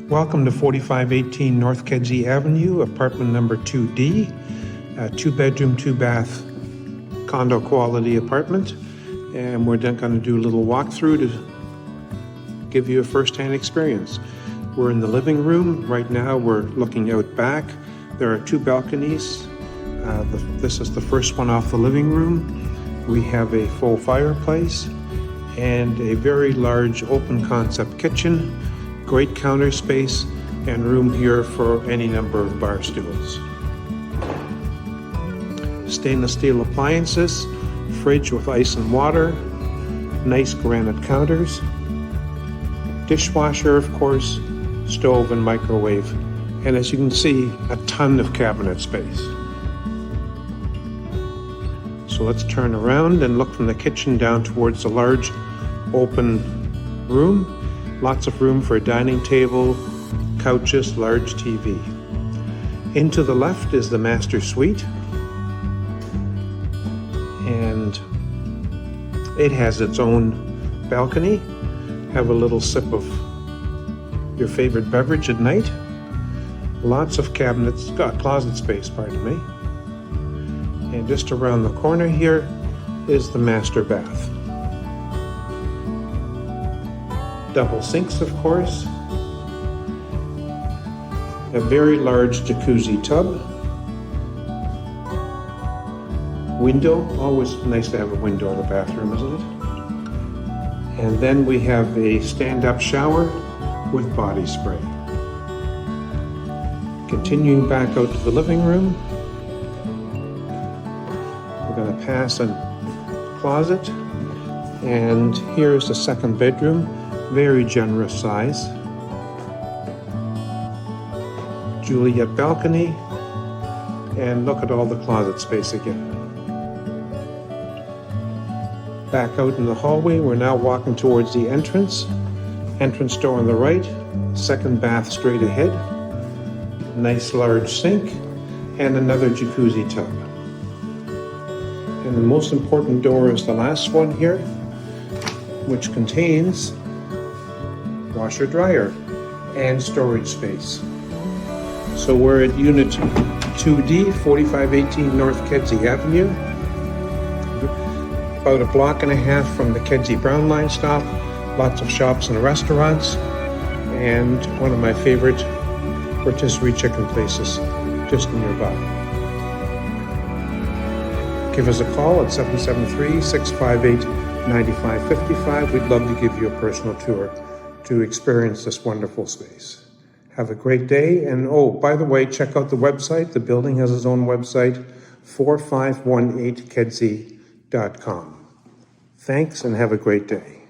Welcome to 4518 North Kedzie Avenue, apartment number 2D, a 2-bedroom, 2-bath condo quality apartment. And we're then going to do a little walkthrough to give you a first-hand experience. We're in the living room. Right now we're looking out back. There are 2 balconies. This is the first one off the living room. We have a full fireplace and a very large open concept kitchen, great counter space, and room here for any number of bar stools. Stainless steel appliances, fridge with ice and water, nice granite counters, dishwasher of course, stove and microwave, and as you can see, a ton of cabinet space. So let's turn around and look from the kitchen down towards the large open room. Lots of room for a dining table, couches, large TV. Into the left is the master suite, and it has its own balcony. Have a little sip of your favorite beverage at night. Lots of cabinets, closet space, pardon me. And just around the corner here is the master bath. Double sinks, of course. A very large jacuzzi tub. Window, always nice to have a window in a bathroom, isn't it? And then we have a stand-up shower with body spray. Continuing back out to the living room, we're going to pass a closet, and here's the second bedroom. Very generous size. Juliet balcony, and look at all the closet space again. Back out in the hallway, we're now walking towards the entrance. Entrance door on the right, second bath straight ahead, nice large sink, and another jacuzzi tub. And the most important door is the last one here, which contains washer dryer and storage space. So we're at unit 2D, 4518 North Kedzie Avenue, about a block and a half from the Kedzie Brown Line stop. Lots of shops and restaurants, and one of my favorite rotisserie chicken places just nearby. Give us a call at 773-658-9555. We'd love to give you a personal tour to experience this wonderful space. Have a great day, and oh, by the way, check out the website. The building has its own website, 4518kedzie.com. Thanks, and have a great day.